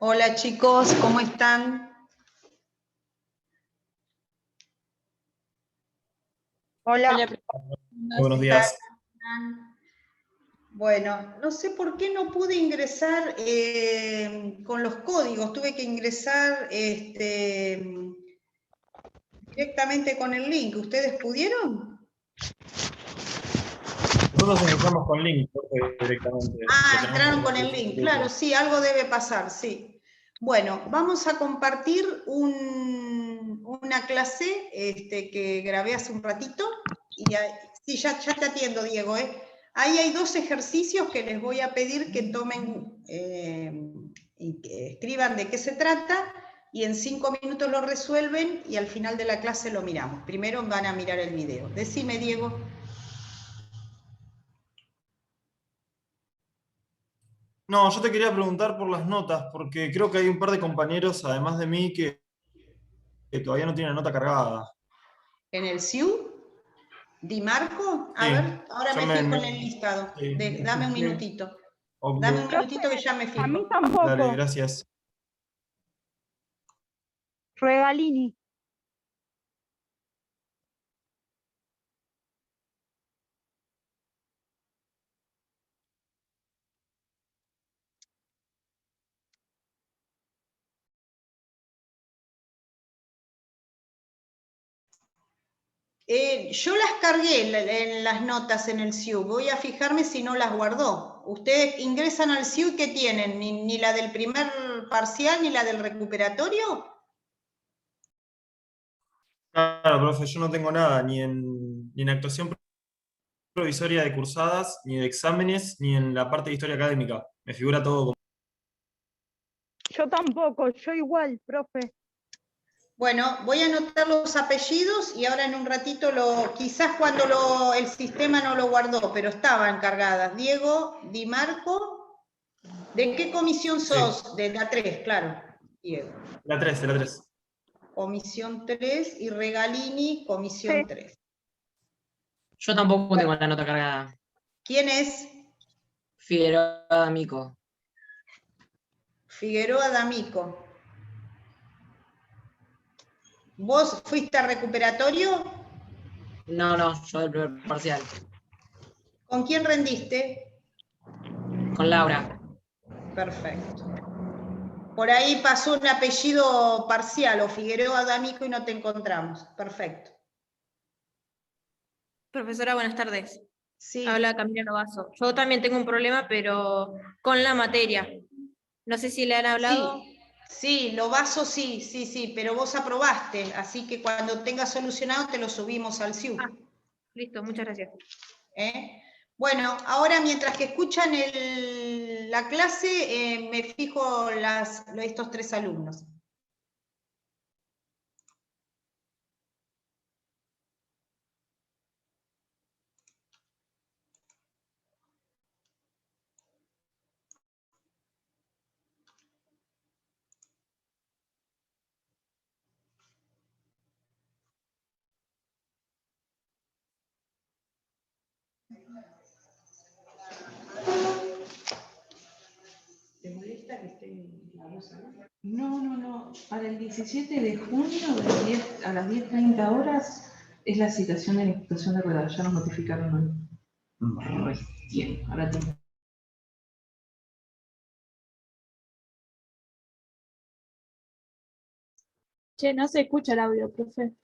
Hola chicos, ¿cómo están? Hola, Hola, Buenos ¿Qué tal? días. Bueno, no sé por qué no pude ingresar con los códigos, tuve que ingresar directamente con el link. ¿Ustedes pudieron? Nosotros ingresamos con link directamente. Lo Ah, tenemos entraron en con el el link, claro, grupo. sí, algo debe pasar, sí. Bueno, vamos a compartir una clase que grabé hace un ratito. Sí, ya te atiendo, Diego. Ahí hay dos ejercicios que les voy a pedir que tomen y que escriban de qué se trata y en 5 minutos lo resuelven y al final de la clase lo miramos. Primero van a mirar el video. Decime, Diego. No, yo te quería preguntar por las notas, porque creo que hay un par de compañeros, además de mí, que todavía no tienen nota cargada. ¿En el SIU? ¿Di Marco? A Sí, ver, ahora yo me fijo en el listado. sí, me Dame un fijé. minutito. Dame un Ok, profe, minutito que ya me a mí fijo. dale, tampoco. gracias. Regalini. Yo las cargué en las notas en el SIU. Voy a fijarme si no las guardó. Ustedes ingresan al SIU y ¿qué tienen? ¿Ni la del primer parcial ni la del recuperatorio? Claro, profe, yo no tengo nada, ni en actuación provisoria de cursadas, ni de exámenes, ni en la parte de historia académica. Me figura todo como... Yo tampoco, yo igual, profe. Bueno, voy a anotar los apellidos y ahora en un ratito, quizás cuando el sistema no lo guardó, pero estaban cargadas. Diego, Di Marco. ¿De qué comisión Sí, sos? De la 3, claro. Diego. la 3, la 3. Comisión 3 y Regalini, Sí, comisión 3. yo tampoco tengo la nota cargada. ¿Quién es? Figueroa D'Amico. Figueroa D'Amico. ¿Vos fuiste a recuperatorio? No, yo del primer parcial. ¿Con quién rendiste? Con Laura. Perfecto. Por ahí pasó un apellido parcial o Figueroa D'Amico y no te encontramos. Perfecto. Profesora, buenas tardes. Sí, Habla Camila Novazo. Yo también tengo un problema, pero con la materia. No sé si le han hablado. sí, lo vaso sí, pero vos aprobaste, así que cuando tengas solucionado te lo subimos al SIU. Ah, listo, muchas gracias. ¿Eh? Bueno, ahora mientras que escuchan la clase, me fijo estos 3 alumnos. ¿Te molesta que esté la luz ahí? No. Para el 17 de junio a las 10:30 horas es la citación de la institución de ruedas. Ya nos notificaron hoy. Bien, ahora tengo. Che, no se escucha el audio, profe.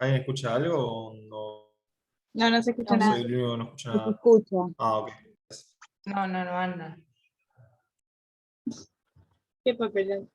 ¿Alguien escucha algo o no? No se escucha No, nada. Soy el único que no escucha Se nada. escucha. Ah, ok. no anda. Qué papelón.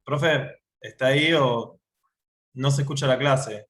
Profe, ¿está ahí o no se escucha la clase?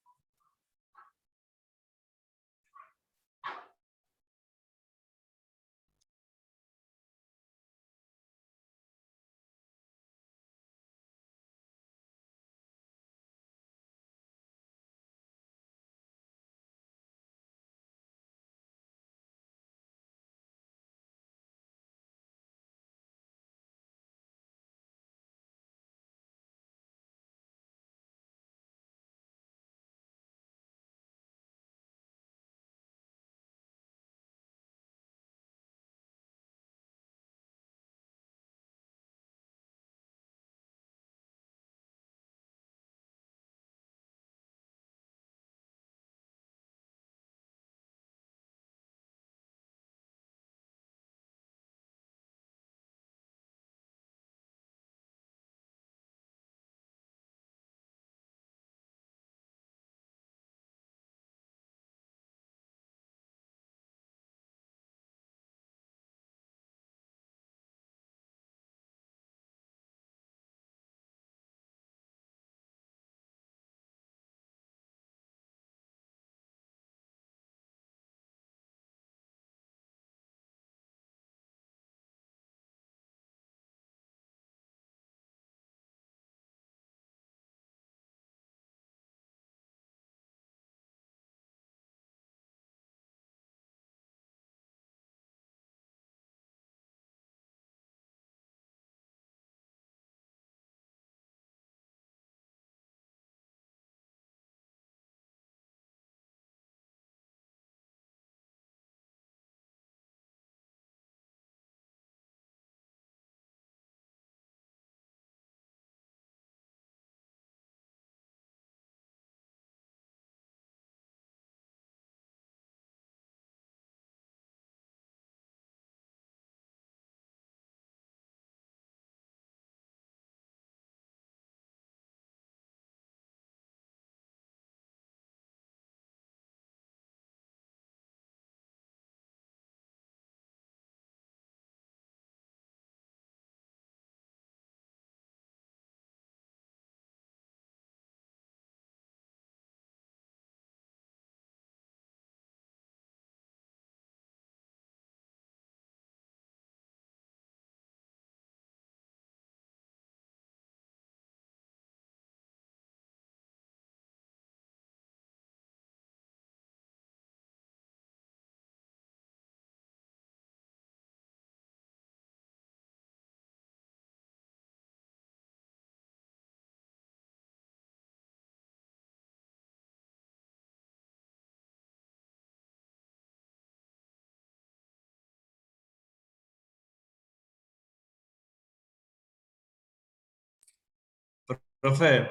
Profe,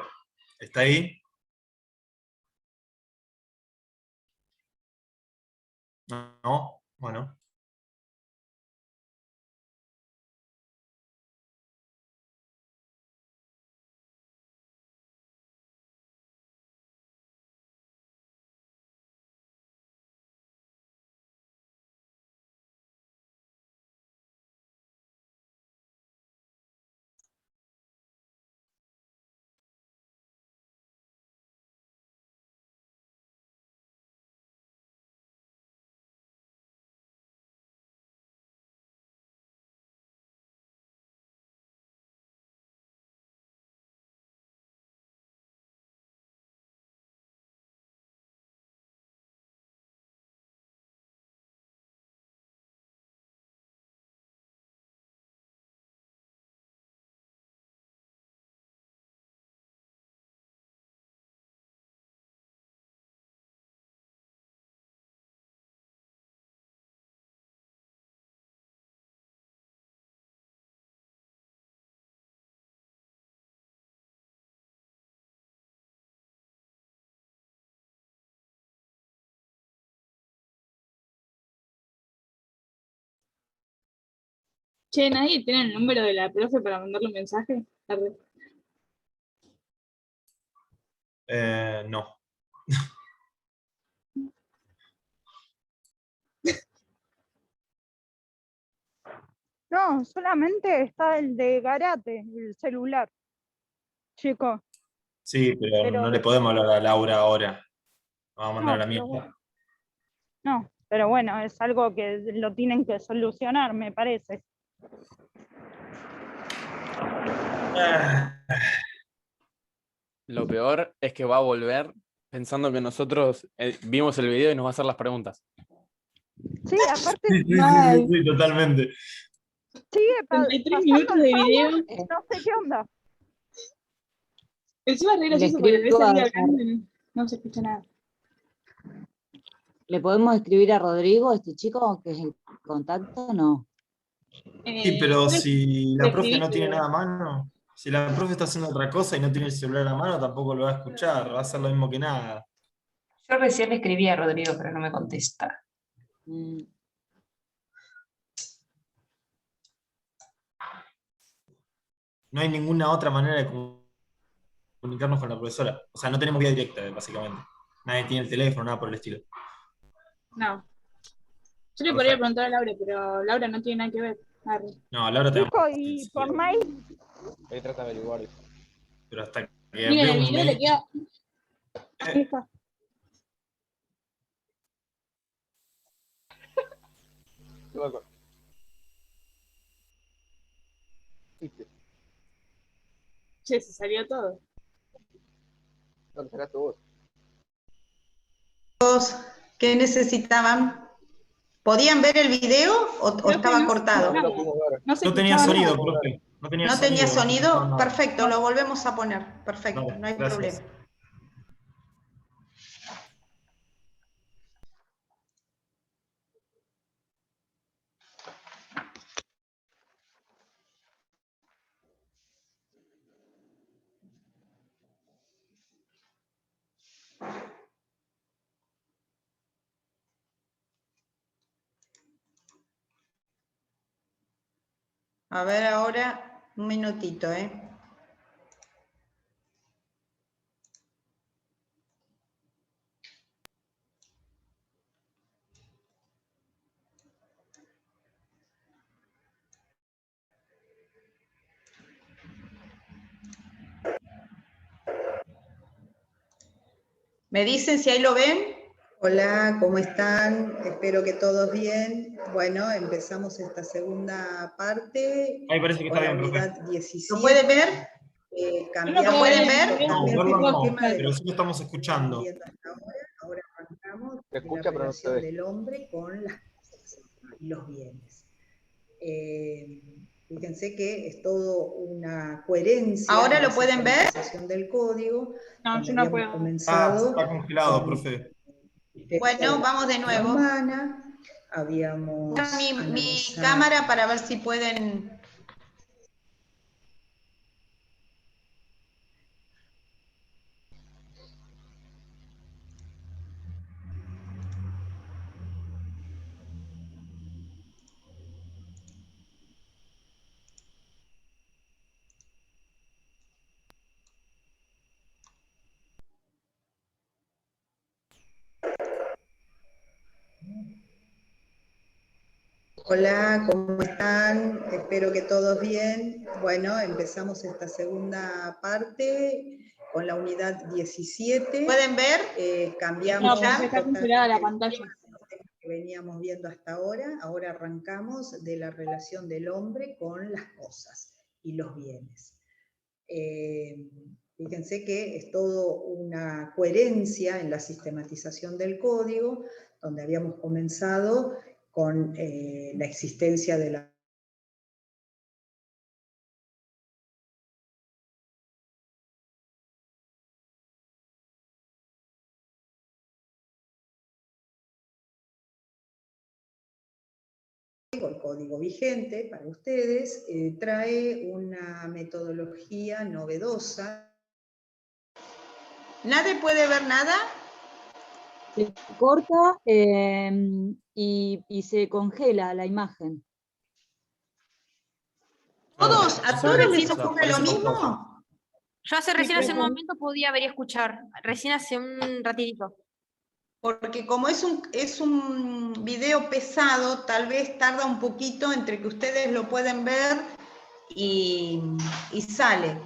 ¿está ahí? No, bueno. Che, ¿nadie tiene el número de la profe para mandarle un mensaje? Arre. No. No, solamente está el de Garate, el celular. chicos. Sí, pero Pero- no le podemos hablar a Laura ahora. Vamos a mandar a la pero mierda. No, pero bueno, es algo que lo tienen que solucionar, me parece. Ah, Lo peor es que va a volver pensando que nosotros vimos el video y nos va a hacer las preguntas. Sí, aparte sí, Mal. sí, totalmente. sigue 33 pasando minutos el de power, video. no sé qué onda. Encima es re Le gracioso porque escribo ves ahí a- hablando y no se escucha nada. ¿Le podemos escribir a Rodrigo, este chico, que es el contacto? No. Sí, pero si la le profe escribí, no tiene pero- nada a mano, si la profe está haciendo otra cosa y no tiene el celular a mano, tampoco lo va a escuchar, va a hacer lo mismo que nada. Yo recién le escribí a Rodrigo, pero no me contesta. Mm, No hay ninguna otra manera de comunicarnos con la profesora. O sea, no tenemos vía directa, básicamente. Nadie tiene el teléfono, nada por el estilo. No. Yo le podría preguntar a Laura, pero Laura no tiene nada que ver. Arre. No, Laura te Chicos, y por mail, Ahí trata de averiguar eso. pero hasta que Miren, el veo un video le mail. queda. Ahí está. ¿Qué pasó? Che, se salió todo. ¿Dónde sacaste vos? ¿Qué necesitaban? ¿Podían ver el video o Creo que estaba no se cortado? escuchaba. No se No tenía escuchaba sonido, nada. profe. No tenía ¿No tenía no escuchaba sonido? nada. Perfecto, lo volvemos a poner. Perfecto, Dale, no hay gracias. problema. A ver ahora, un minutito, ¿eh? ¿Me dicen si ahí lo ven? Hola, ¿cómo están? Espero que todos bien. Bueno, empezamos esta segunda parte. Ahí parece que con está la bien, profe. unidad 17. ¿Lo pueden ver? ¿Lo ¿Pueden ver? No, Cambiamos verlo el no, podcast. pero sí lo estamos escuchando. Viendo hasta ahora arrancamos Se de escucha, la pero no se relación ve. del hombre con las cosas y los bienes. Fíjense que es todo una coherencia. ¿Ahora lo pueden ver? Del código. No, yo no puedo. Comenzado Está congelado, profe. Bueno, vamos de nuevo. Habíamos mi cámara para ver si pueden. Hola, ¿cómo están? Espero que todos bien. Bueno, empezamos esta segunda parte con la unidad 17. ¿Pueden ver? Cambiamos No, porque está congelada la pantalla. que veníamos viendo hasta ahora. Ahora arrancamos de la relación del hombre con las cosas y los bienes. Fíjense que es todo una coherencia en la sistematización del código, donde habíamos comenzado con la existencia de la el código vigente para ustedes, trae una metodología novedosa. ¿Nadie puede ver nada? Se corta y se congela la imagen. ¿Todos? ¿A todos les Recién- ocurre lo mismo? Yo recién hace un pero- momento podía ver y escuchar, recién hace un ratito. Porque como es un video pesado, tal vez tarda un poquito entre que ustedes lo pueden ver y sale.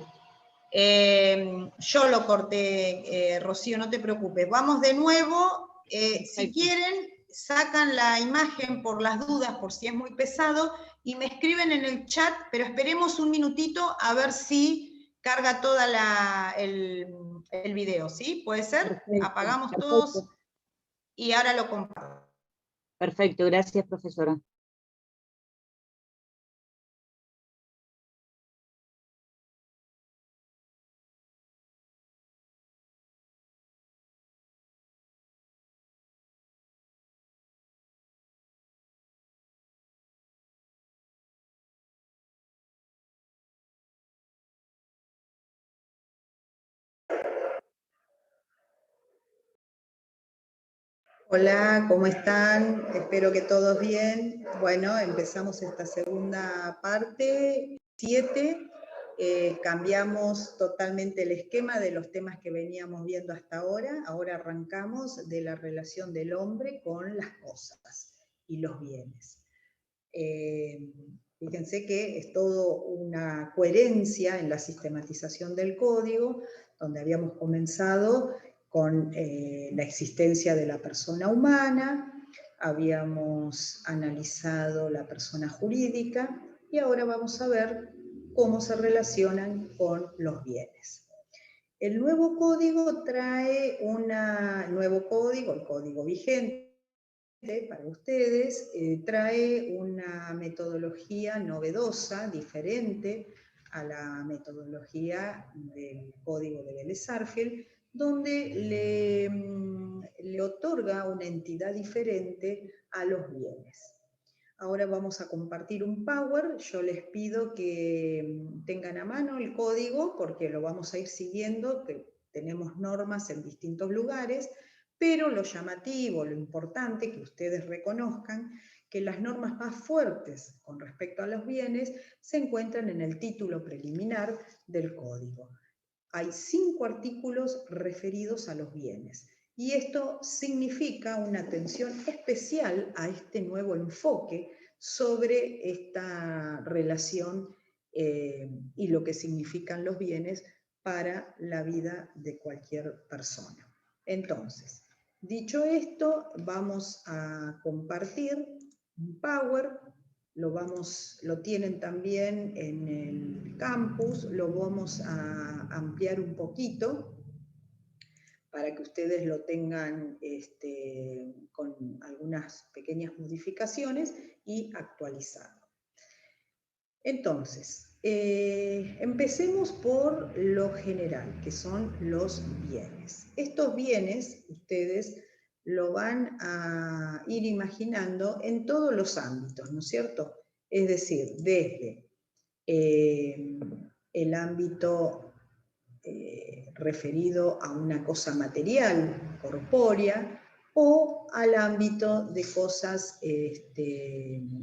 Yo lo corté, Rocío, no te preocupes. Vamos de nuevo. Si quieren, sacan la imagen por las dudas, por si es muy pesado, y me escriben en el chat, pero esperemos un minutito a ver si carga toda el video, ¿sí? ¿Puede ser? Perfecto, Apagamos perfecto. todos y ahora lo comparto. Perfecto, gracias, profesora. Hola, ¿cómo están? Espero que todos bien. Bueno, empezamos esta segunda parte, 7. Cambiamos totalmente el esquema de los temas que veníamos viendo hasta ahora. Ahora arrancamos de la relación del hombre con las cosas y los bienes. Fíjense que es todo una coherencia en la sistematización del código, donde habíamos comenzado con la existencia de la persona humana, habíamos analizado la persona jurídica y ahora vamos a ver cómo se relacionan con los bienes. El nuevo código trae nuevo código, el código vigente para ustedes, trae una metodología novedosa, diferente a la metodología del código de Vélez-Sarsfield, donde le otorga una entidad diferente a los bienes. Ahora vamos a compartir un Power. Yo les pido que tengan a mano el código porque lo vamos a ir siguiendo, que tenemos normas en distintos lugares, pero lo llamativo, lo importante, que ustedes reconozcan que las normas más fuertes con respecto a los bienes se encuentran en el título preliminar del código. Hay 5 artículos referidos a los bienes. Y esto significa una atención especial a este nuevo enfoque sobre esta relación y lo que significan los bienes para la vida de cualquier persona. Entonces, dicho esto, vamos a compartir un Power, lo tienen también en el campus, lo vamos a ampliar un poquito para que ustedes lo tengan con algunas pequeñas modificaciones y actualizado. Entonces, empecemos por lo general, que son los bienes. Estos bienes, ustedes lo van a ir imaginando en todos los ámbitos, ¿no es cierto? Es decir, desde el ámbito referido a una cosa material, corpórea, o al ámbito de cosas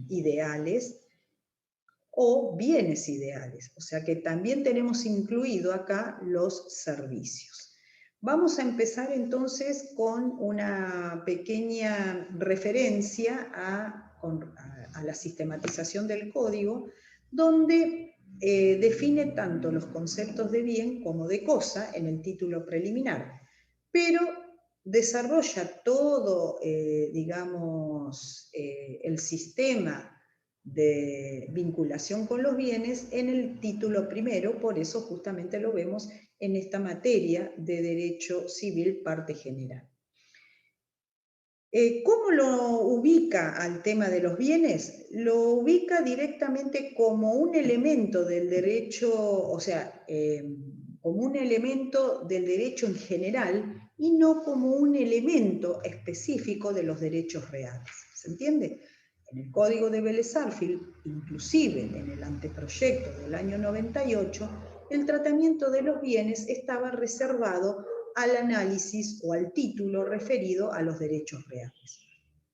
ideales o bienes ideales. O sea que también tenemos incluido acá los servicios. Vamos a empezar entonces con una pequeña referencia a la sistematización del código, donde define tanto los conceptos de bien como de cosa en el título preliminar, pero desarrolla todo, digamos, el sistema de vinculación con los bienes en el título primero, por eso justamente lo vemos en esta materia de Derecho Civil, parte general. ¿Cómo lo ubica al tema de los bienes? Lo ubica directamente como un elemento del derecho, o sea, como un elemento del derecho en general y no como un elemento específico de los derechos reales. ¿Se entiende? En el Código de Vélez-Sarsfield, inclusive en el anteproyecto del año 98, el tratamiento de los bienes estaba reservado al análisis o al título referido a los derechos reales.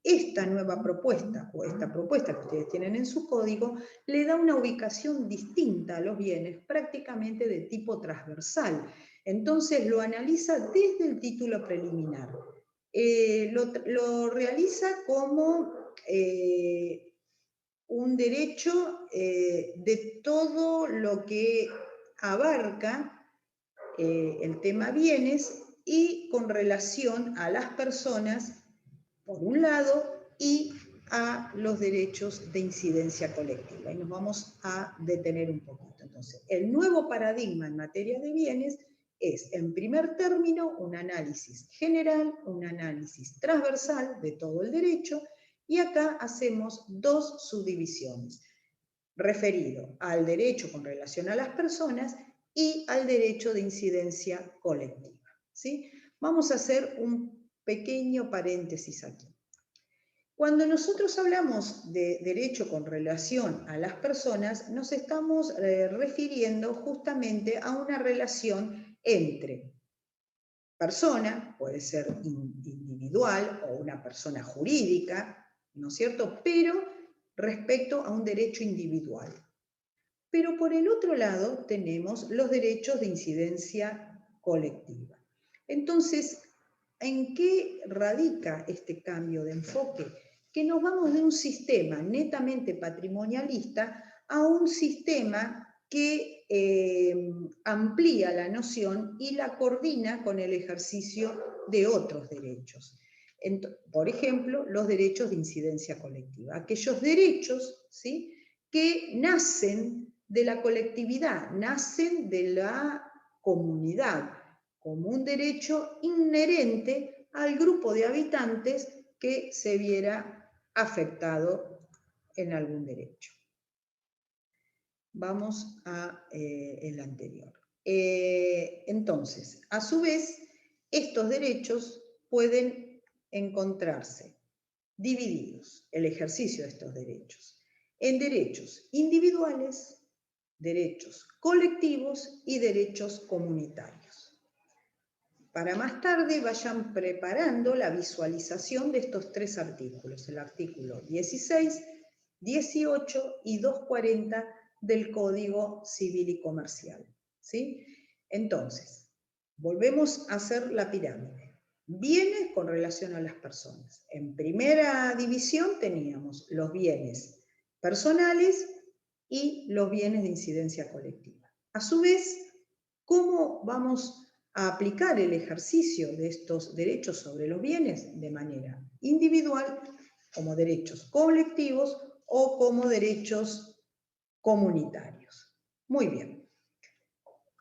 Esta nueva propuesta, o esta propuesta que ustedes tienen en su código, le da una ubicación distinta a los bienes, prácticamente de tipo transversal. Entonces lo analiza desde el título preliminar. Lo realiza como un derecho de todo lo que abarca el tema bienes y con relación a las personas, por un lado, y a los derechos de incidencia colectiva. Y nos vamos a detener un poquito. Entonces, el nuevo paradigma en materia de bienes es, en primer término, un análisis general, un análisis transversal de todo el derecho, y acá hacemos dos subdivisiones, referido al derecho con relación a las personas y al derecho de incidencia colectiva, ¿sí? Vamos a hacer un pequeño paréntesis aquí. Cuando nosotros hablamos de derecho con relación a las personas, nos estamos refiriendo justamente a una relación entre persona, puede ser individual o una persona jurídica, ¿no es cierto?, pero respecto a un derecho individual. Pero por el otro lado tenemos los derechos de incidencia colectiva. Entonces, ¿en qué radica este cambio de enfoque? Que nos vamos de un sistema netamente patrimonialista a un sistema que amplía la noción y la coordina con el ejercicio de otros derechos. Por ejemplo, los derechos de incidencia colectiva. Aquellos derechos, ¿sí?, que nacen de la colectividad, nacen de la comunidad, como un derecho inherente al grupo de habitantes que se viera afectado en algún derecho. Vamos a el anterior. Entonces, a su vez, estos derechos pueden encontrarse divididos, el ejercicio de estos derechos, en derechos individuales, derechos colectivos y derechos comunitarios. Para más tarde vayan preparando la visualización de estos tres artículos, el artículo 16, 18 y 240 del Código Civil y Comercial, ¿sí? Entonces, volvemos a hacer la pirámide. Bienes con relación a las personas. En primera división teníamos los bienes personales y los bienes de incidencia colectiva. A su vez, ¿cómo vamos a aplicar el ejercicio de estos derechos sobre los bienes? De manera individual, como derechos colectivos o como derechos comunitarios. Muy bien.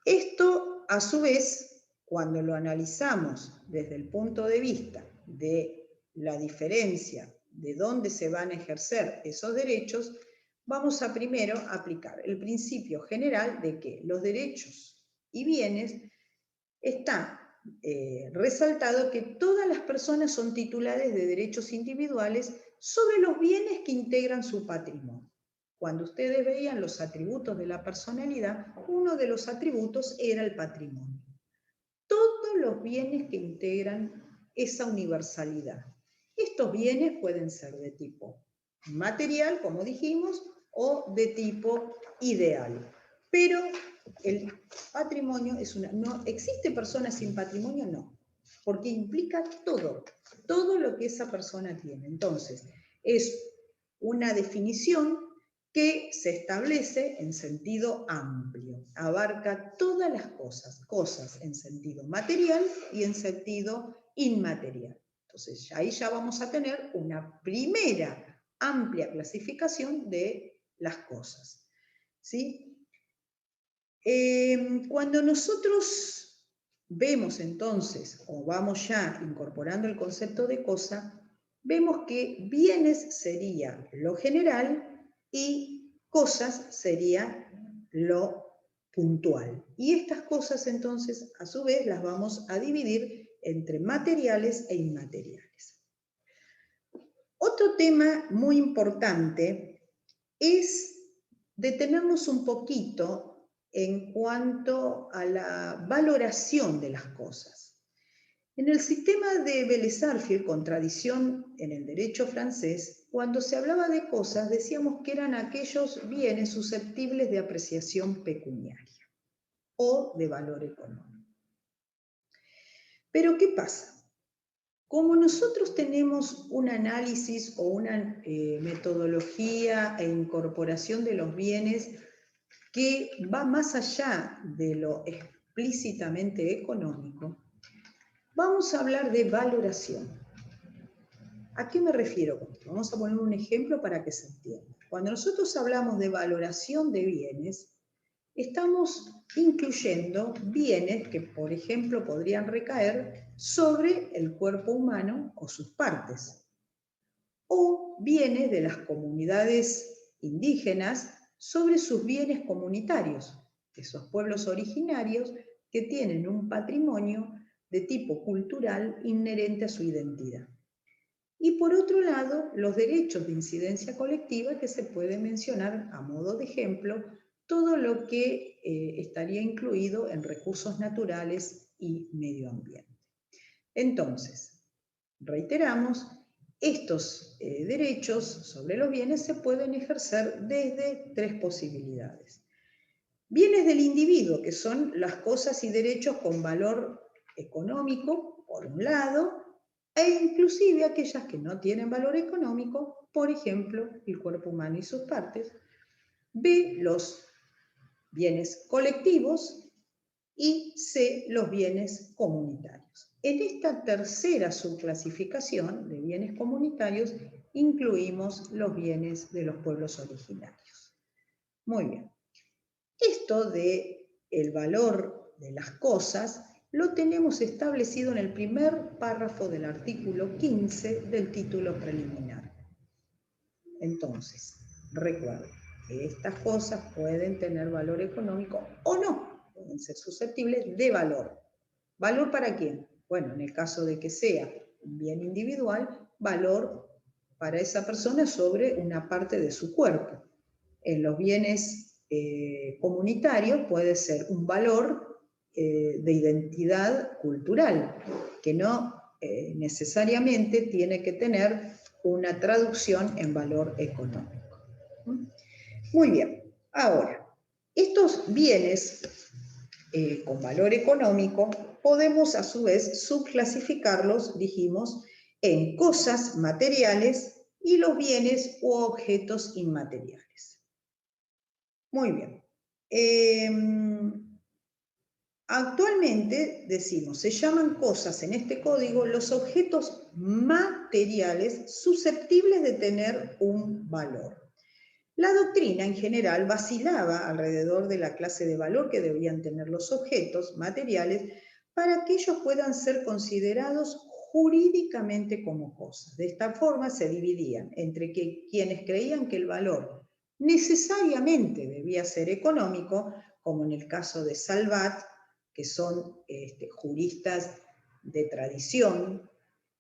Esto, a su vez, cuando lo analizamos desde el punto de vista de la diferencia de dónde se van a ejercer esos derechos, vamos a primero aplicar el principio general de que los derechos y bienes está resaltado que todas las personas son titulares de derechos individuales sobre los bienes que integran su patrimonio. Cuando ustedes veían los atributos de la personalidad, uno de los atributos era el patrimonio. Todos los bienes que integran esa universalidad. Estos bienes pueden ser de tipo material, como dijimos, o de tipo ideal. Pero el patrimonio es una... ¿No existe persona sin patrimonio? No, porque implica todo lo que esa persona tiene. Entonces, es una definición que se establece en sentido amplio, abarca todas las cosas en sentido material y en sentido inmaterial. Entonces, ahí ya vamos a tener una primera amplia clasificación de las cosas, ¿sí? Cuando nosotros vemos entonces, o vamos ya incorporando el concepto de cosa, vemos que bienes sería lo general y cosas sería lo puntual. Y estas cosas entonces, a su vez, las vamos a dividir entre materiales e inmateriales. Otro tema muy importante es detenernos un poquito en cuanto a la valoración de las cosas. En el sistema de Vélez-Sarsfield, con tradición en el derecho francés, cuando se hablaba de cosas decíamos que eran aquellos bienes susceptibles de apreciación pecuniaria o de valor económico. Pero ¿qué pasa? Como nosotros tenemos un análisis o una metodología e incorporación de los bienes que va más allá de lo explícitamente económico, vamos a hablar de valoración. ¿A qué me refiero con esto? Vamos a poner un ejemplo para que se entienda. Cuando nosotros hablamos de valoración de bienes, estamos incluyendo bienes que, por ejemplo, podrían recaer sobre el cuerpo humano o sus partes, o bienes de las comunidades indígenas sobre sus bienes comunitarios, esos pueblos originarios que tienen un patrimonio de tipo cultural inherente a su identidad. Y por otro lado, los derechos de incidencia colectiva, que se puede mencionar a modo de ejemplo, todo lo que estaría incluido en recursos naturales y medio ambiente. Entonces, reiteramos, estos derechos sobre los bienes se pueden ejercer desde tres posibilidades. Bienes del individuo, que son las cosas y derechos con valor económico, por un lado, e inclusive aquellas que no tienen valor económico, por ejemplo, el cuerpo humano y sus partes. B, los bienes colectivos, y C, los bienes comunitarios. En esta tercera subclasificación de bienes comunitarios incluimos los bienes de los pueblos originarios. Muy bien. Esto de el valor de las cosas lo tenemos establecido en el primer párrafo del artículo 15 del título preliminar. Entonces, recuerden que estas cosas pueden tener valor económico o no, pueden ser susceptibles de valor. ¿Valor para quién? Bueno, en el caso de que sea un bien individual, valor para esa persona sobre una parte de su cuerpo. En los bienes comunitarios puede ser un valor de identidad cultural, que no necesariamente tiene que tener una traducción en valor económico. Muy bien, ahora, estos bienes con valor económico podemos a su vez subclasificarlos, dijimos, en cosas materiales y los bienes u objetos inmateriales. Muy bien. Actualmente, decimos, se llaman cosas en este código los objetos materiales susceptibles de tener un valor. La doctrina en general vacilaba alrededor de la clase de valor que debían tener los objetos materiales para que ellos puedan ser considerados jurídicamente como cosas. De esta forma se dividían entre quienes creían que el valor necesariamente debía ser económico, como en el caso de Salvat, que son juristas de tradición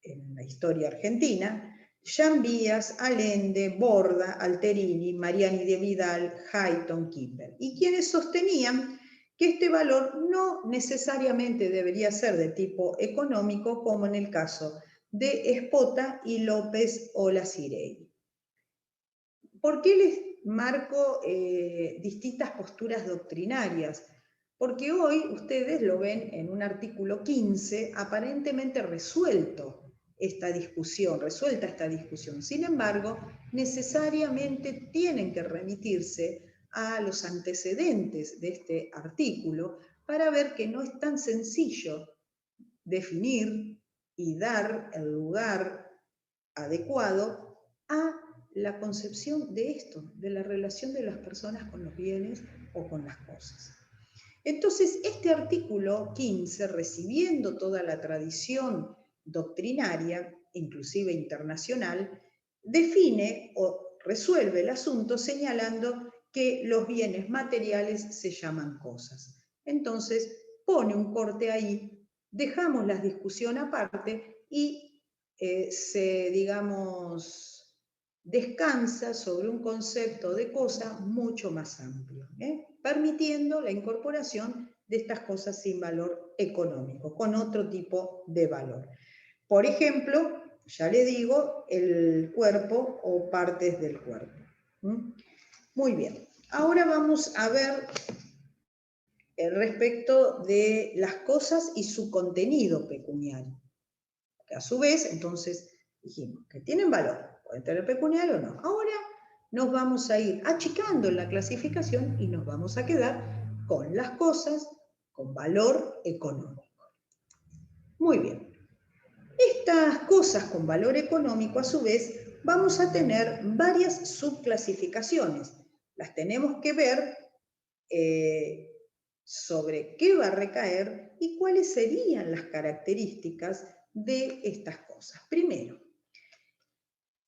en la historia argentina, Jean Vías, Allende, Borda, Alterini, Mariani de Vidal, Hayton, Kipper, y quienes sostenían que este valor no necesariamente debería ser de tipo económico, como en el caso de Espota y López Olazirey. ¿Por qué les marco distintas posturas doctrinarias? Porque hoy ustedes lo ven en un artículo 15 aparentemente resuelta esta discusión. Sin embargo, necesariamente tienen que remitirse a los antecedentes de este artículo para ver que no es tan sencillo definir y dar el lugar adecuado a la concepción de esto, de la relación de las personas con los bienes o con las cosas. Entonces, este artículo 15, recibiendo toda la tradición doctrinaria, inclusive internacional, define o resuelve el asunto señalando que los bienes materiales se llaman cosas. Entonces, pone un corte ahí, dejamos la discusión aparte y descansa sobre un concepto de cosa mucho más amplio, permitiendo la incorporación de estas cosas sin valor económico, con otro tipo de valor. Por ejemplo, ya le digo, el cuerpo o partes del cuerpo. Muy bien, ahora vamos a ver respecto de las cosas y su contenido pecuniario. Que a su vez, entonces, dijimos que tienen valor, pueden tener pecuniario o no. Ahora nos vamos a ir achicando en la clasificación y nos vamos a quedar con las cosas con valor económico. Muy bien. Estas cosas con valor económico, a su vez, vamos a tener varias subclasificaciones. Las tenemos que ver sobre qué va a recaer y cuáles serían las características de estas cosas. Primero,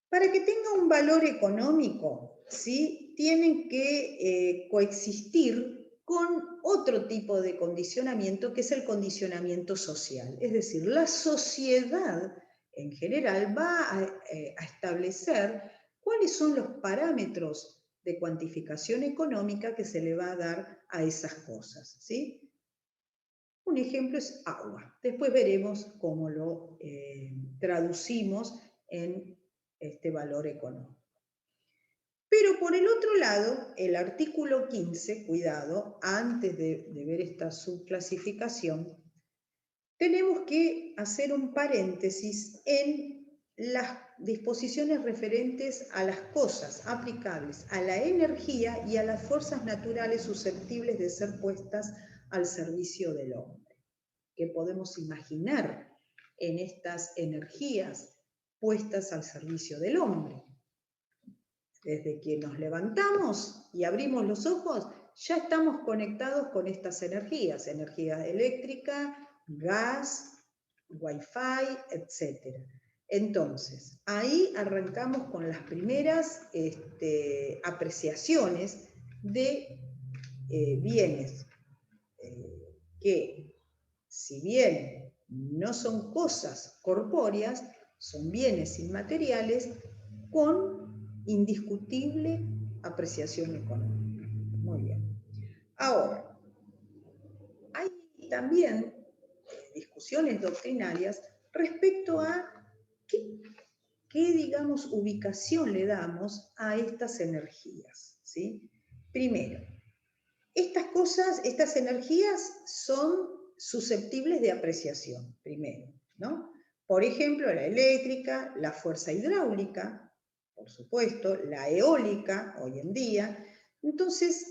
para que tenga un valor económico, ¿sí?, tienen que coexistir con otro tipo de condicionamiento, que es el condicionamiento social. Es decir, la sociedad en general va a establecer cuáles son los parámetros de cuantificación económica que se le va a dar a esas cosas, ¿sí? Un ejemplo es agua. Después veremos cómo lo traducimos en este valor económico. Pero por el otro lado, el artículo 15, cuidado, antes de ver esta subclasificación, tenemos que hacer un paréntesis en las disposiciones referentes a las cosas aplicables a la energía y a las fuerzas naturales susceptibles de ser puestas al servicio del hombre. ¿Qué podemos imaginar en estas energías puestas al servicio del hombre? Desde que nos levantamos y abrimos los ojos, ya estamos conectados con estas energías, energía eléctrica, gas, wifi, etc. Entonces, ahí arrancamos con las primeras apreciaciones de bienes que, si bien no son cosas corpóreas, son bienes inmateriales con indiscutible apreciación económica. Muy bien. Ahora, hay también discusiones doctrinarias respecto a qué, digamos, ubicación le damos a estas energías, ¿sí? Primero, estas energías son susceptibles de apreciación, primero, ¿no? Por ejemplo, la eléctrica, la fuerza hidráulica, por supuesto, la eólica hoy en día. Entonces,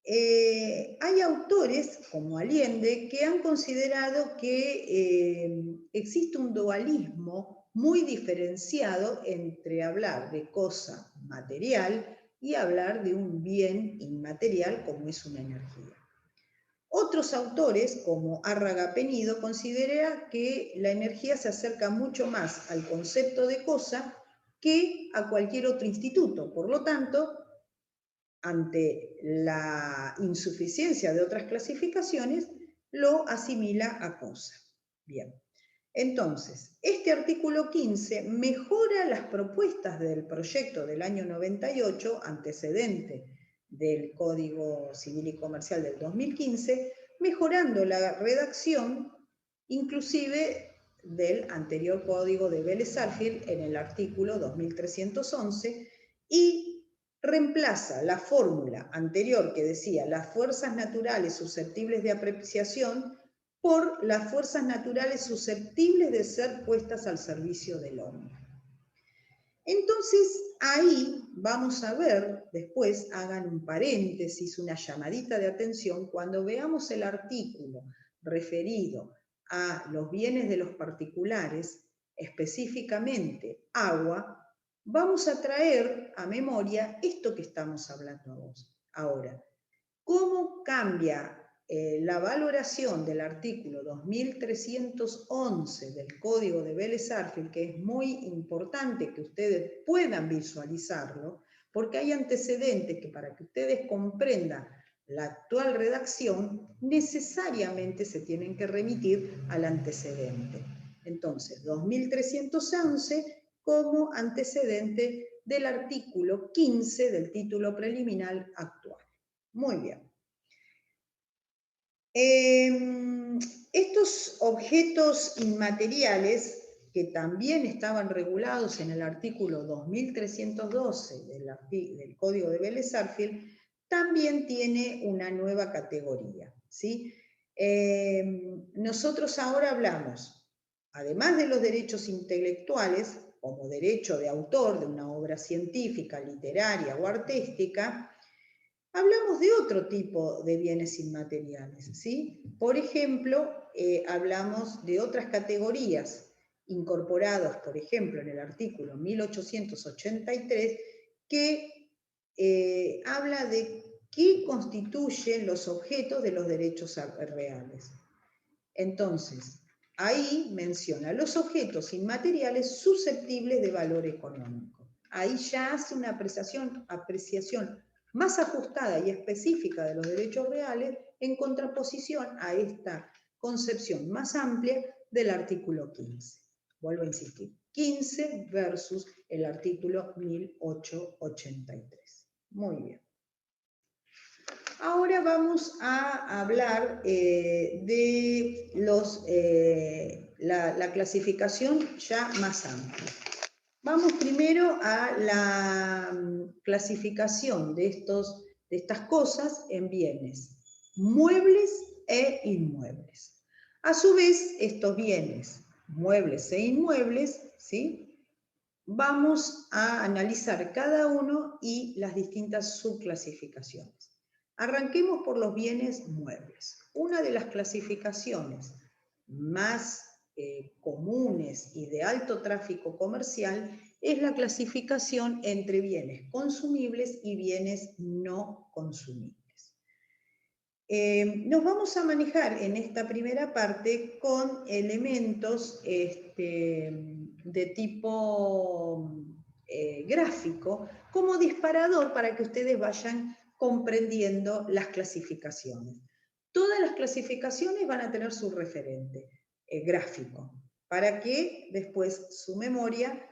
hay autores como Allende que han considerado que existe un dualismo muy diferenciado entre hablar de cosa material y hablar de un bien inmaterial como es una energía. Otros autores, como Árraga Penido, consideran que la energía se acerca mucho más al concepto de cosa que a cualquier otro instituto. Por lo tanto, ante la insuficiencia de otras clasificaciones, lo asimila a cosa. Bien. Entonces, este artículo 15 mejora las propuestas del proyecto del año 98, antecedente del Código Civil y Comercial del 2015, mejorando la redacción, inclusive del anterior Código de Vélez-Sarsfield en el artículo 2311, y reemplaza la fórmula anterior que decía las fuerzas naturales susceptibles de apreciación por las fuerzas naturales susceptibles de ser puestas al servicio del hombre. Entonces, ahí vamos a ver, después hagan un paréntesis, una llamadita de atención, cuando veamos el artículo referido a los bienes de los particulares, específicamente agua, vamos a traer a memoria esto que estamos hablando ahora. ¿Cómo cambia la valoración del artículo 2311 del Código de Vélez-Sarsfield, que es muy importante que ustedes puedan visualizarlo, porque hay antecedentes que para que ustedes comprendan la actual redacción, necesariamente se tienen que remitir al antecedente. Entonces, 2311 como antecedente del artículo 15 del título preliminar actual. Muy bien. Estos objetos inmateriales, que también estaban regulados en el artículo 2312 del Código de Vélez-Sarsfield, también tiene una nueva categoría, ¿sí? Nosotros ahora hablamos, además de los derechos intelectuales, como derecho de autor de una obra científica, literaria o artística, Hablamos de otro tipo de bienes inmateriales, ¿sí? Por ejemplo, hablamos de otras categorías incorporadas, por ejemplo, en el artículo 1883, que habla de qué constituyen los objetos de los derechos reales. Entonces, ahí menciona los objetos inmateriales susceptibles de valor económico. Ahí ya hace una apreciación más ajustada y específica de los derechos reales en contraposición a esta concepción más amplia del artículo 15. Vuelvo a insistir, 15 versus el artículo 1883. Muy bien. Ahora vamos a hablar de la clasificación ya más amplia. Vamos primero a la clasificación de estas cosas en bienes muebles e inmuebles. A su vez, estos bienes muebles e inmuebles, ¿sí?, vamos a analizar cada uno y las distintas subclasificaciones. Arranquemos por los bienes muebles. Una de las clasificaciones más comunes y de alto tráfico comercial es la clasificación entre bienes consumibles y bienes no consumibles. Nos vamos a manejar en esta primera parte con elementos de tipo gráfico como disparador para que ustedes vayan comprendiendo las clasificaciones. Todas las clasificaciones van a tener su referente gráfico para que después su memoria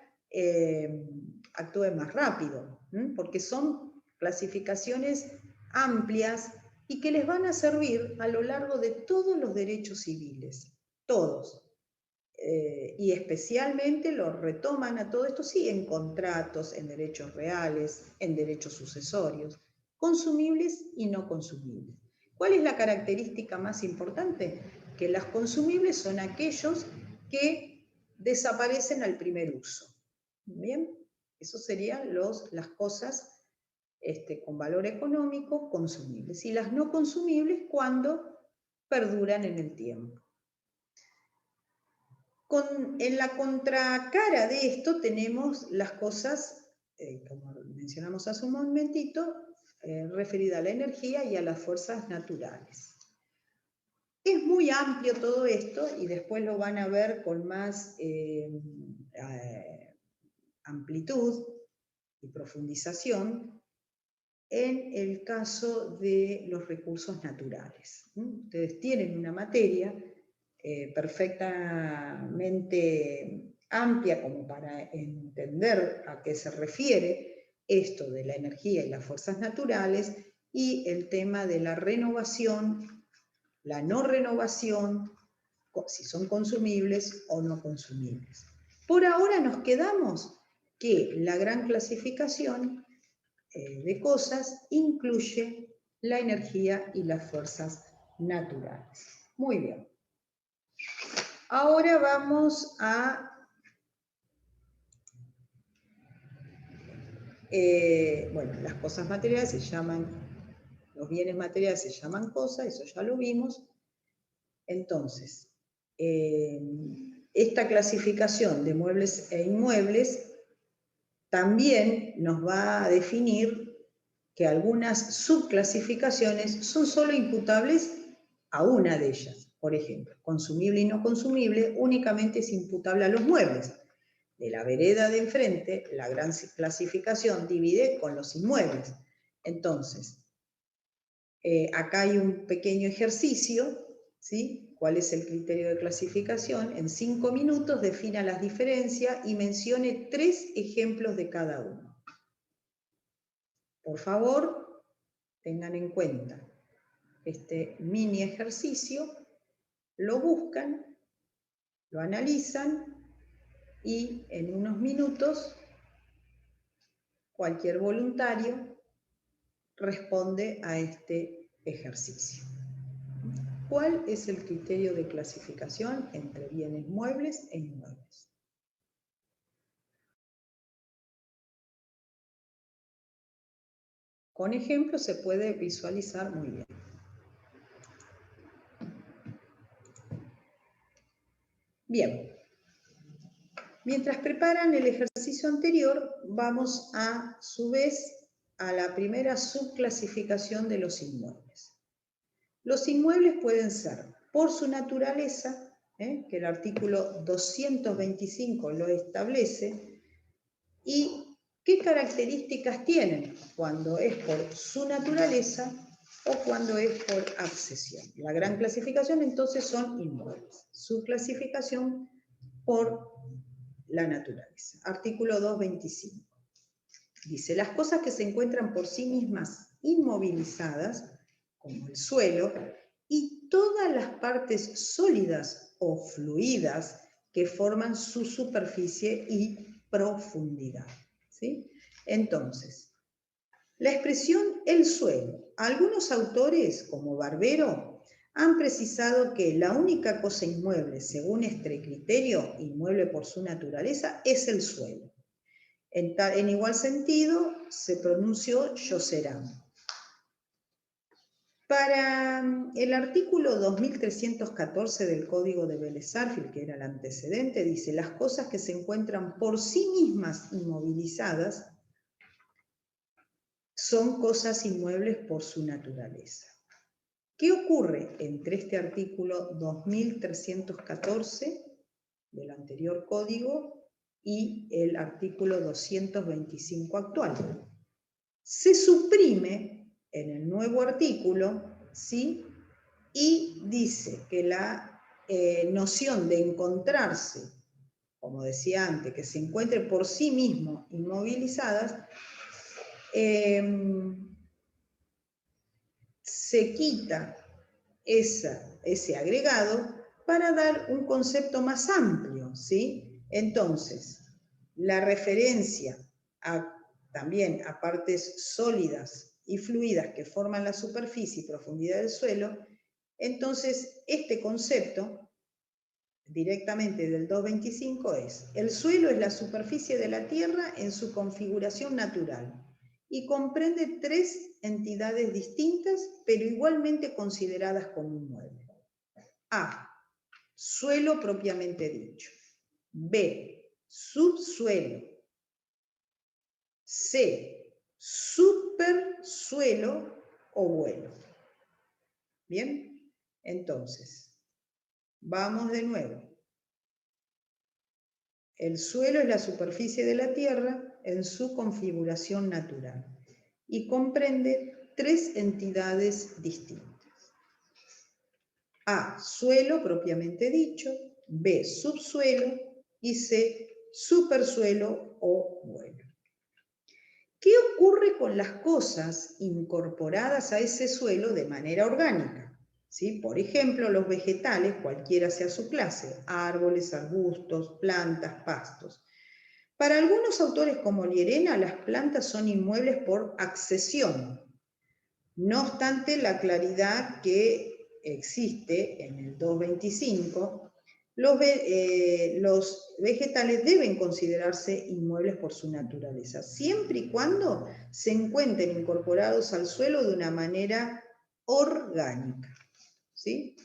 actúe más rápido, porque son clasificaciones amplias y que les van a servir a lo largo de todos los derechos civiles, todos. Y especialmente lo retoman a todo esto, sí, en contratos, en derechos reales, en derechos sucesorios, consumibles y no consumibles. ¿Cuál es la característica más importante? Que las consumibles son aquellos que desaparecen al primer uso. ¿Bien? Eso serían las cosas con valor económico consumibles. Y las no consumibles cuando perduran en el tiempo. En la contracara de esto tenemos las cosas, como mencionamos hace un momentito, referida a la energía y a las fuerzas naturales. Es muy amplio todo esto y después lo van a ver con más amplitud y profundización en el caso de los recursos naturales. Ustedes tienen una materia perfectamente amplia como para entender a qué se refiere esto de la energía y las fuerzas naturales y el tema de la renovación, la no renovación, si son consumibles o no consumibles. Por ahora nos quedamos que la gran clasificación de cosas incluye la energía y las fuerzas naturales. Muy bien. Ahora vamos a las cosas materiales se llaman, los bienes materiales se llaman cosas, eso ya lo vimos. Entonces, esta clasificación de muebles e inmuebles también nos va a definir que algunas subclasificaciones son solo imputables a una de ellas. Por ejemplo, consumible y no consumible únicamente es imputable a los muebles. De la vereda de enfrente, la gran clasificación divide con los inmuebles. Entonces, acá hay un pequeño ejercicio, ¿sí? ¿Cuál es el criterio de clasificación? En 5 minutos defina las diferencias y mencione 3 ejemplos de cada uno. Por favor, tengan en cuenta este mini ejercicio, lo buscan, lo analizan y en unos minutos cualquier voluntario responde a este ejercicio. ¿Cuál es el criterio de clasificación entre bienes muebles e inmuebles? Con ejemplos se puede visualizar muy bien. Bien. Mientras preparan el ejercicio anterior, vamos a su vez a la primera subclasificación de los inmuebles. Los inmuebles pueden ser, por su naturaleza, que el artículo 225 lo establece, y qué características tienen cuando es por su naturaleza o cuando es por accesión. La gran clasificación entonces son inmuebles. Subclasificación por la naturaleza. Artículo 225. Dice, las cosas que se encuentran por sí mismas inmovilizadas, como el suelo, y todas las partes sólidas o fluidas que forman su superficie y profundidad. ¿Sí? Entonces, la expresión el suelo. Algunos autores, como Barbero, han precisado que la única cosa inmueble, según este criterio, inmueble por su naturaleza, es el suelo. En igual sentido, se pronunció Yoceram. Para el artículo 2314 del Código de Vélez-Sarsfield, que era el antecedente, dice, las cosas que se encuentran por sí mismas inmovilizadas son cosas inmuebles por su naturaleza. ¿Qué ocurre entre este artículo 2314 del anterior código y el artículo 225 actual? Se suprime en el nuevo artículo, ¿sí? Y dice que la noción de encontrarse, como decía antes, que se encuentre por sí mismo inmovilizadas, se quita ese agregado para dar un concepto más amplio, ¿sí? Entonces, la referencia también a partes sólidas y fluidas que forman la superficie y profundidad del suelo, entonces este concepto directamente del 225 es, el suelo es la superficie de la tierra en su configuración natural y comprende tres entidades distintas, pero igualmente consideradas como inmuebles. A, suelo propiamente dicho. B, subsuelo. C, supersuelo o vuelo. ¿Bien? Entonces, vamos de nuevo. El suelo es la superficie de la tierra en su configuración natural y comprende tres entidades distintas. A, suelo propiamente dicho, B, subsuelo y C, supersuelo o vuelo. ¿Qué ocurre con las cosas incorporadas a ese suelo de manera orgánica? ¿Sí? Por ejemplo, los vegetales, cualquiera sea su clase, árboles, arbustos, plantas, pastos. Para algunos autores como Llerena, las plantas son inmuebles por accesión. No obstante, la claridad que existe en el 225, los vegetales deben considerarse inmuebles por su naturaleza, siempre y cuando se encuentren incorporados al suelo de una manera orgánica. ¿Sí?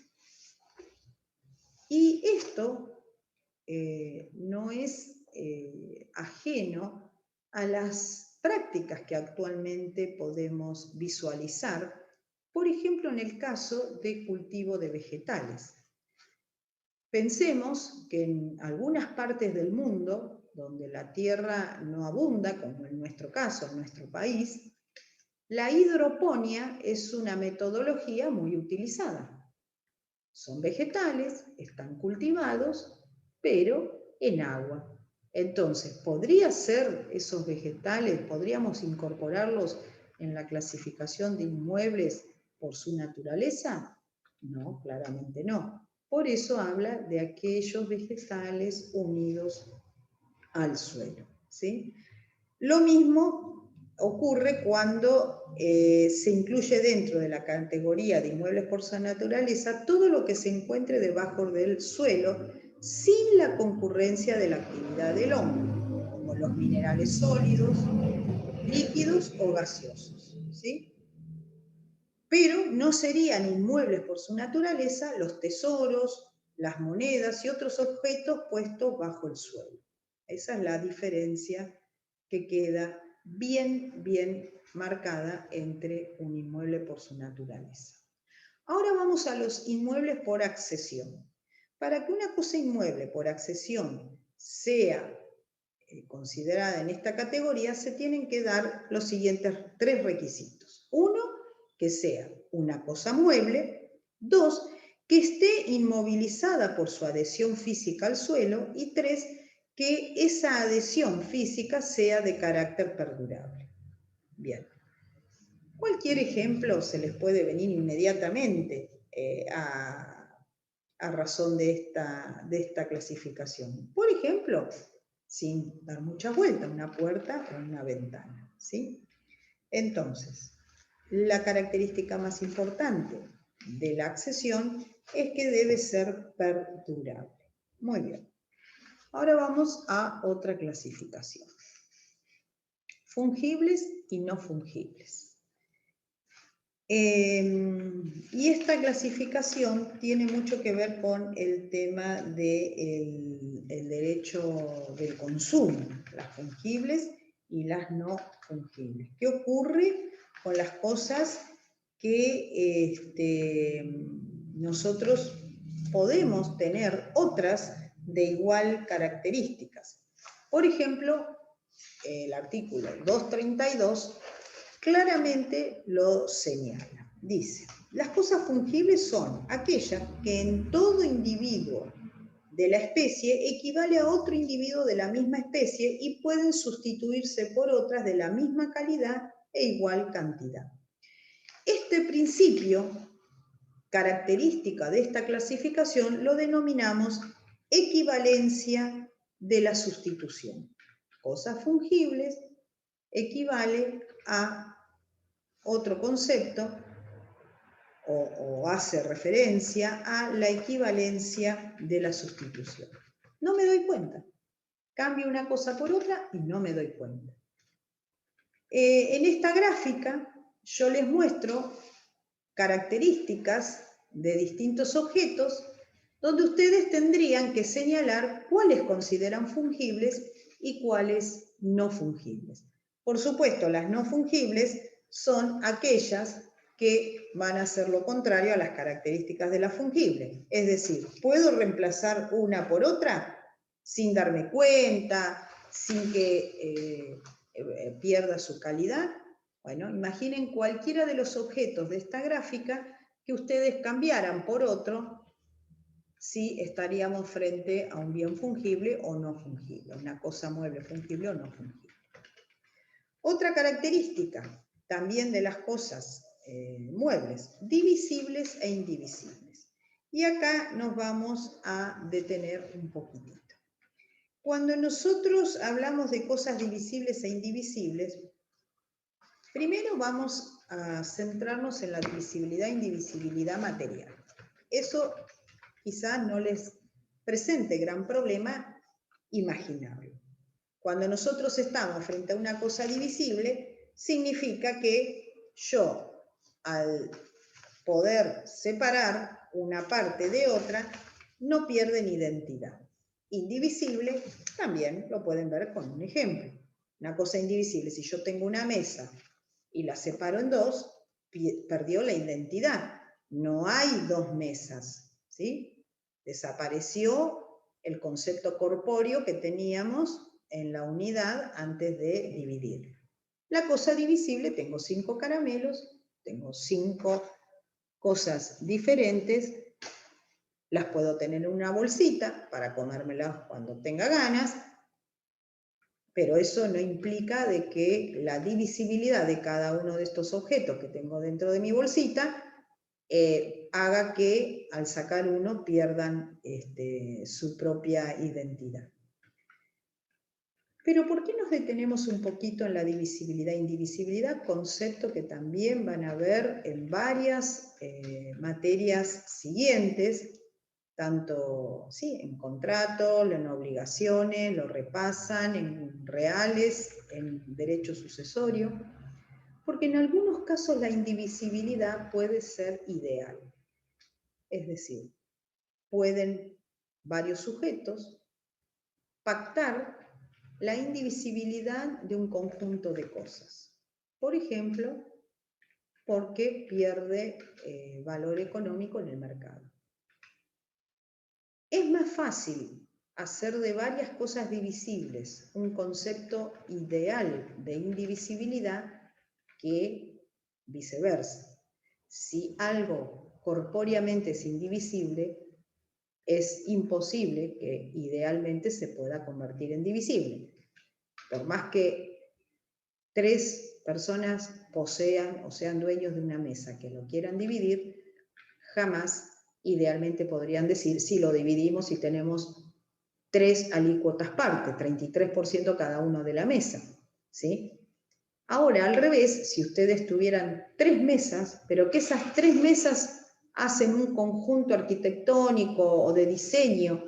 Y esto no es ajeno a las prácticas que actualmente podemos visualizar, por ejemplo, en el caso de cultivo de vegetales. Pensemos que en algunas partes del mundo, donde la tierra no abunda, como en nuestro caso, en nuestro país, la hidroponía es una metodología muy utilizada. Son vegetales, están cultivados, pero en agua. Entonces, ¿podría ser esos vegetales, podríamos incorporarlos en la clasificación de inmuebles por su naturaleza? No, claramente no. Por eso habla de aquellos vegetales unidos al suelo, ¿sí? Lo mismo ocurre cuando se incluye dentro de la categoría de inmuebles por su naturaleza todo lo que se encuentre debajo del suelo sin la concurrencia de la actividad del hombre, como los minerales sólidos, líquidos o gaseosos. ¿sí? Pero no serían inmuebles por su naturaleza los tesoros, las monedas y otros objetos puestos bajo el suelo. Esa es la diferencia que queda bien marcada entre un inmueble por su naturaleza. Ahora vamos a los inmuebles por accesión. Para que una cosa inmueble por accesión sea considerada en esta categoría, se tienen que dar los siguientes 3 requisitos. 1, que sea una cosa mueble. 2, que esté inmovilizada por su adhesión física al suelo. Y 3, que esa adhesión física sea de carácter perdurable. Bien. Cualquier ejemplo se les puede venir inmediatamente a razón de esta clasificación. Por ejemplo, sin dar muchas vueltas, una puerta o una ventana, ¿sí? Entonces, la característica más importante de la accesión es que debe ser perdurable. Muy bien. Ahora vamos a otra clasificación. Fungibles y no fungibles. Y esta clasificación tiene mucho que ver con el tema del derecho del consumo, las fungibles y las no fungibles. ¿Qué ocurre con las cosas que nosotros podemos tener otras de igual características? Por ejemplo, el artículo 232 claramente lo señala. Dice, las cosas fungibles son aquellas que en todo individuo de la especie equivale a otro individuo de la misma especie y pueden sustituirse por otras de la misma calidad e igual cantidad. Este principio, característica de esta clasificación, lo denominamos equivalencia de la sustitución. Cosas fungibles equivale a otro concepto o hace referencia a la equivalencia de la sustitución. No me doy cuenta. Cambio una cosa por otra y no me doy cuenta. En esta gráfica yo les muestro características de distintos objetos donde ustedes tendrían que señalar cuáles consideran fungibles y cuáles no fungibles. Por supuesto, las no fungibles son aquellas que van a hacer lo contrario a las características de la fungible. Es decir, ¿puedo reemplazar una por otra sin darme cuenta, sin que pierda su calidad? Bueno, imaginen cualquiera de los objetos de esta gráfica que ustedes cambiaran por otro, si estaríamos frente a un bien fungible o no fungible, una cosa mueble fungible o no fungible. Otra característica también de las cosas muebles, divisibles e indivisibles. Y acá nos vamos a detener un poquitito. Cuando nosotros hablamos de cosas divisibles e indivisibles, primero vamos a centrarnos en la divisibilidad e indivisibilidad material. Eso quizás no les presente gran problema imaginarlo. Cuando nosotros estamos frente a una cosa divisible, significa que yo, al poder separar una parte de otra, no pierden identidad. Indivisible también lo pueden ver con un ejemplo. Una cosa indivisible, si yo tengo una mesa y la separo en dos, perdió la identidad. No hay dos mesas, ¿sí? Desapareció el concepto corpóreo que teníamos en la unidad antes de dividir. La cosa divisible, tengo 5 caramelos, tengo 5 cosas diferentes, las puedo tener en una bolsita para comérmelas cuando tenga ganas, pero eso no implica de que la divisibilidad de cada uno de estos objetos que tengo dentro de mi bolsita haga que al sacar uno pierdan su propia identidad. Pero ¿por qué nos detenemos un poquito en la divisibilidad e indivisibilidad? Concepto que también van a ver en varias materias siguientes, tanto en contratos, en obligaciones, lo repasan, en reales, en derecho sucesorio. Porque en algunos casos la indivisibilidad puede ser ideal. Es decir, pueden varios sujetos pactar la indivisibilidad de un conjunto de cosas. Por ejemplo, porque pierde valor económico en el mercado. Es más fácil hacer de varias cosas divisibles un concepto ideal de indivisibilidad que viceversa. Si algo corpóreamente es indivisible, es imposible que idealmente se pueda convertir en divisible. Por más que 3 personas posean o sean dueños de una mesa que lo quieran dividir, jamás idealmente podrían decir, si lo dividimos y tenemos 3 alícuotas partes, 33% cada uno de la mesa, ¿sí? Ahora, al revés, si ustedes tuvieran 3 mesas, pero que esas 3 mesas hacen un conjunto arquitectónico o de diseño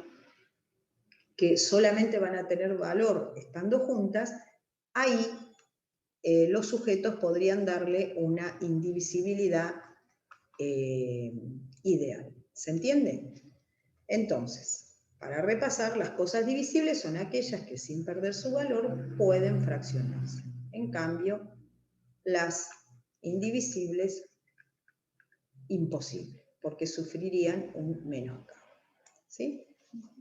que solamente van a tener valor estando juntas, ahí los sujetos podrían darle una indivisibilidad ideal. ¿Se entiende? Entonces, para repasar, las cosas divisibles son aquellas que sin perder su valor pueden fraccionarse. En cambio, las indivisibles, imposible, porque sufrirían un menoscabo. ¿Sí?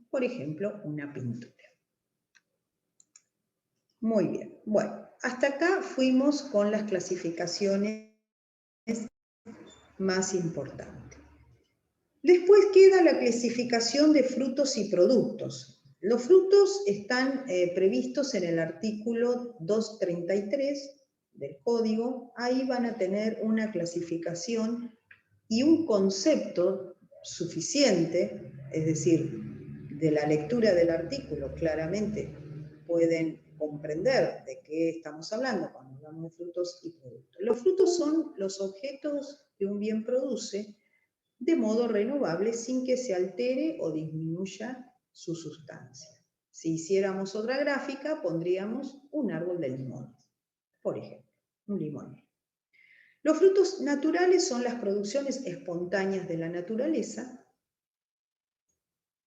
Por ejemplo, una pintura. Muy bien. Bueno, hasta acá fuimos con las clasificaciones más importantes. Después queda la clasificación de frutos y productos. Los frutos están previstos en el artículo 233 del Código. Ahí van a tener una clasificación y un concepto suficiente, es decir, de la lectura del artículo claramente pueden comprender de qué estamos hablando cuando hablamos de frutos y productos. Los frutos son los objetos que un bien produce de modo renovable sin que se altere o disminuya su sustancia. Si hiciéramos otra gráfica, pondríamos un árbol de limones, por ejemplo, un limón. Los frutos naturales son las producciones espontáneas de la naturaleza.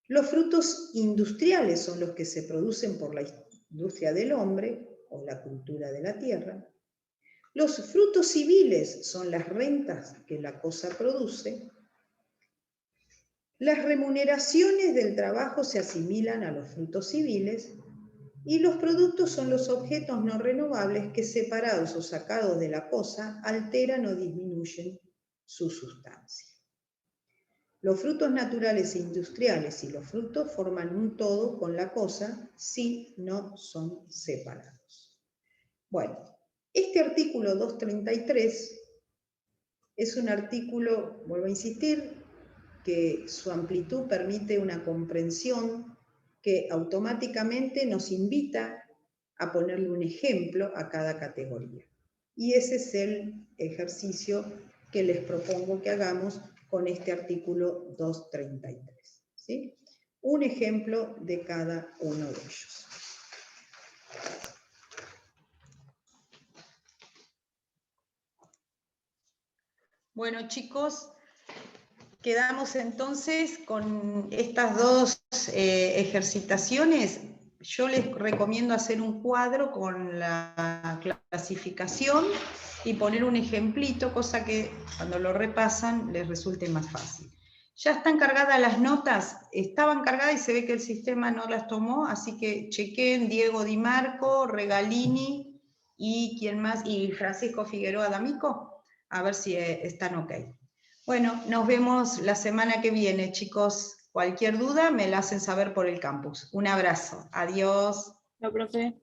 Los frutos industriales son los que se producen por la industria del hombre o la cultura de la tierra. Los frutos civiles son las rentas que la cosa produce. Las remuneraciones del trabajo se asimilan a los frutos civiles y los productos son los objetos no renovables que separados o sacados de la cosa alteran o disminuyen su sustancia. Los frutos naturales e industriales y los frutos forman un todo con la cosa si no son separados. Bueno, este artículo 233 es un artículo, vuelvo a insistir, que su amplitud permite una comprensión que automáticamente nos invita a ponerle un ejemplo a cada categoría. Y ese es el ejercicio que les propongo que hagamos con este artículo 233. ¿Sí? Un ejemplo de cada uno de ellos. Bueno, chicos, quedamos entonces con estas dos ejercitaciones. Yo les recomiendo hacer un cuadro con la clasificación y poner un ejemplito, cosa que cuando lo repasan les resulte más fácil. Ya están cargadas las notas, estaban cargadas y se ve que el sistema no las tomó, así que chequen Diego Di Marco, Regalini y quién más, y Francisco Figueroa D'Amico, a ver si están ok. Bueno, nos vemos la semana que viene, chicos. Cualquier duda me la hacen saber por el campus. Un abrazo. Adiós. No, profe.